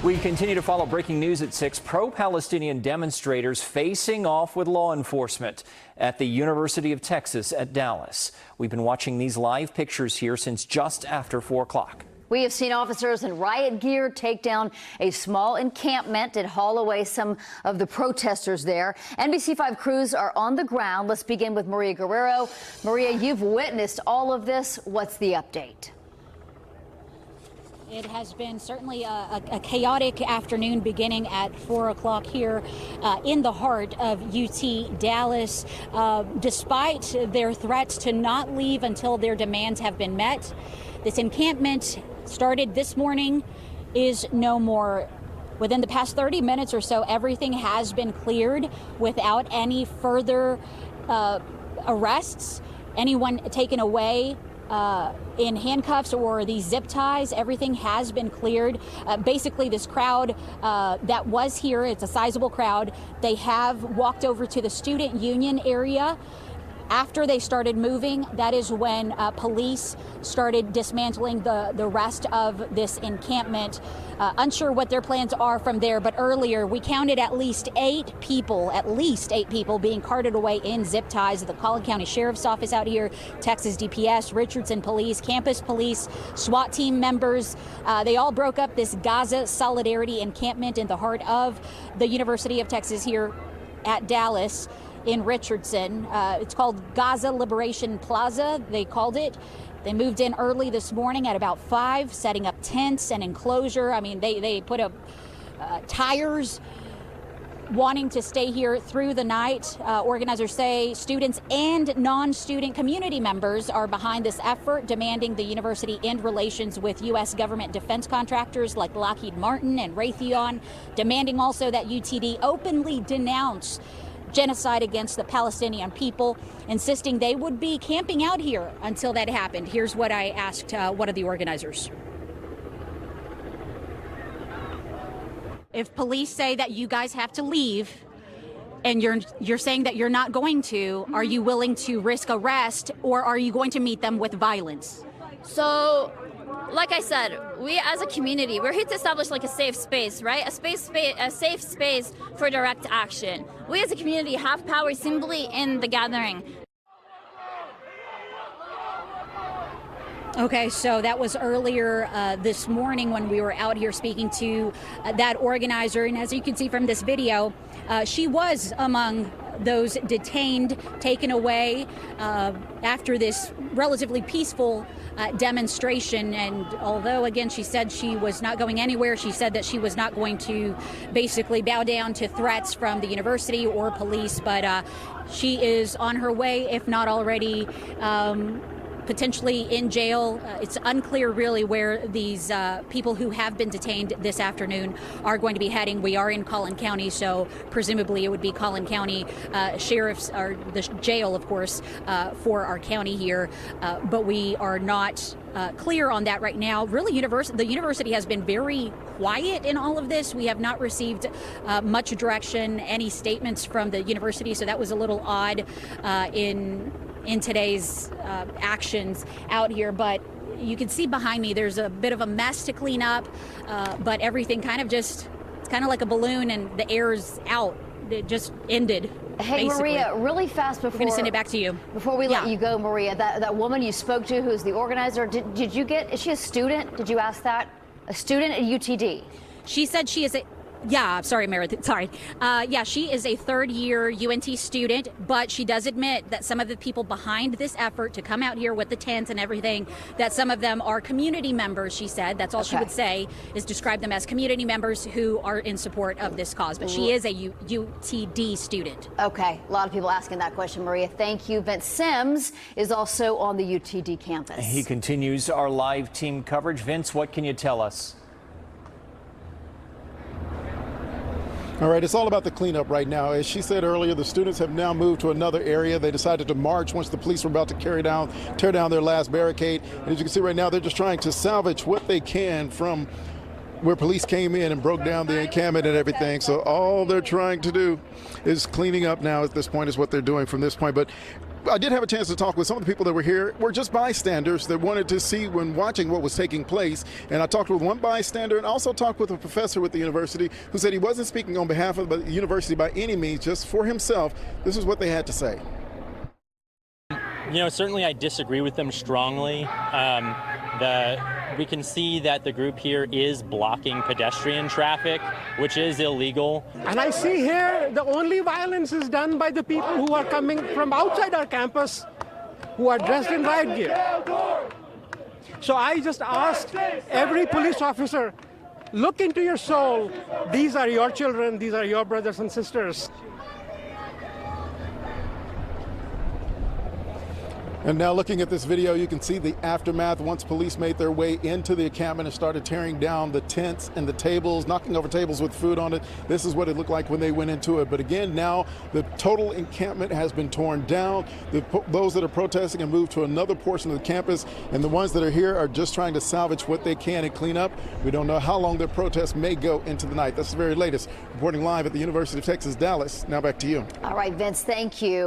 We continue to follow breaking news at 6. Pro-Palestinian demonstrators facing off with law enforcement at the University of Texas at Dallas. We've been watching these live pictures here since just after 4 o'clock. We have seen officers in riot gear take down a small encampment and haul away some of the protesters there. NBC5 crews are on the ground. Let's begin with Maria Guerrero. Maria, you've witnessed all of this. What's the update? It has been certainly a chaotic afternoon beginning at 4 o'clock here in the heart of UT Dallas. Despite their threats to not leave until their demands have been met, this encampment started this morning is no more. Within the past 30 minutes or so, everything has been cleared without any further arrests, anyone taken away in handcuffs or these zip ties. Everything has been cleared. Basically, this crowd that was here, it's a sizable crowd, they have walked over to the student union area. After they started moving, that is when police started dismantling the rest of this encampment. Unsure what their plans are from there, but earlier we counted at least eight people being carted away in zip ties. The Collin County Sheriff's Office out here, Texas DPS, Richardson Police, campus police, SWAT team members. They all broke up this Gaza Solidarity encampment in the heart of the University of Texas here at Dallas. In Richardson. It's called Gaza Liberation Plaza, they called it. They moved in early this morning at about 5, setting up tents and enclosure. I mean, they put up tires, wanting to stay here through the night. Organizers say students and non-student community members are behind this effort, demanding the university end relations with U.S. government defense contractors like Lockheed Martin and Raytheon, demanding also that UTD openly denounce genocide against the Palestinian people, insisting they would be camping out here until that happened. Here's what I asked one of the organizers. If police say that you guys have to leave and you're saying that you're not going to, are you willing to risk arrest, or are you going to meet them with violence? So, like I said, we as a community, we're here to establish like a safe space, right? A safe space for direct action. We as a community have power simply in the gathering. Okay, so that was earlier this morning when we were out here speaking to that organizer. And as you can see from this video, she was among those detained, taken away after this relatively peaceful demonstration. And although, again, she said she was not going anywhere, she said that she was not going to basically bow down to threats from the university or police. But she is on her way, if not already potentially in jail. It's unclear really where these people who have been detained this afternoon are going to be heading. We are in Collin County, so presumably it would be Collin County sheriffs, or the jail, of course, for our county here. But we are not clear on that right now. Really, the university has been very quiet in all of this. We have not received much direction, any statements from the university, so that was a little odd in today's actions out here. But you can see behind me there's a bit of a mess to clean up, but everything it's kind of like a balloon and the air's out. It just ended. Hey, basically. Maria, really fast before... We're going to send it back to you. Before we let you go, Maria, that woman you spoke to who's the organizer, did you get... Is she a student? Did you ask that? A student at UTD? She said she is a... Yeah, sorry, Meredith. Sorry. Yeah, she is a third-year UNT student, but she does admit that some of the people behind this effort to come out here with the tents and everything, that some of them are community members, she said. That's all she would say, is describe them as community members who are in support of this cause. But she is a UTD student. Okay. A lot of people asking that question, Maria. Thank you. Vince Sims is also on the UTD campus. He continues our live team coverage. Vince, what can you tell us? All right, it's all about the cleanup right now. As she said earlier, the students have now moved to another area. They decided to march once the police were about to tear down their last barricade. And as you can see right now, they're just trying to salvage what they can from where police came in and broke down the encampment and everything. So all they're trying to do is cleaning up now at this point is what they're doing from this point. But I did have a chance to talk with some of the people that were here, were just bystanders that wanted to see when watching what was taking place. And I talked with one bystander and also talked with a professor with the university who said he wasn't speaking on behalf of the university by any means, just for himself. This is what they had to say. You know, certainly I disagree with them strongly. We can see that the group here is blocking pedestrian traffic, which is illegal. And I see here the only violence is done by the people who are coming from outside our campus, who are dressed in riot gear. So I just asked every police officer, look into your soul. These are your children, these are your brothers and sisters. And now looking at this video, you can see the aftermath once police made their way into the encampment and started tearing down the tents and the tables, knocking over tables with food on it. This is what it looked like when they went into it. But again, now the total encampment has been torn down. Those that are protesting have moved to another portion of the campus, and the ones that are here are just trying to salvage what they can and clean up. We don't know how long their protest may go into the night. That's the very latest. Reporting live at the University of Texas, Dallas. Now back to you. All right, Vince, thank you.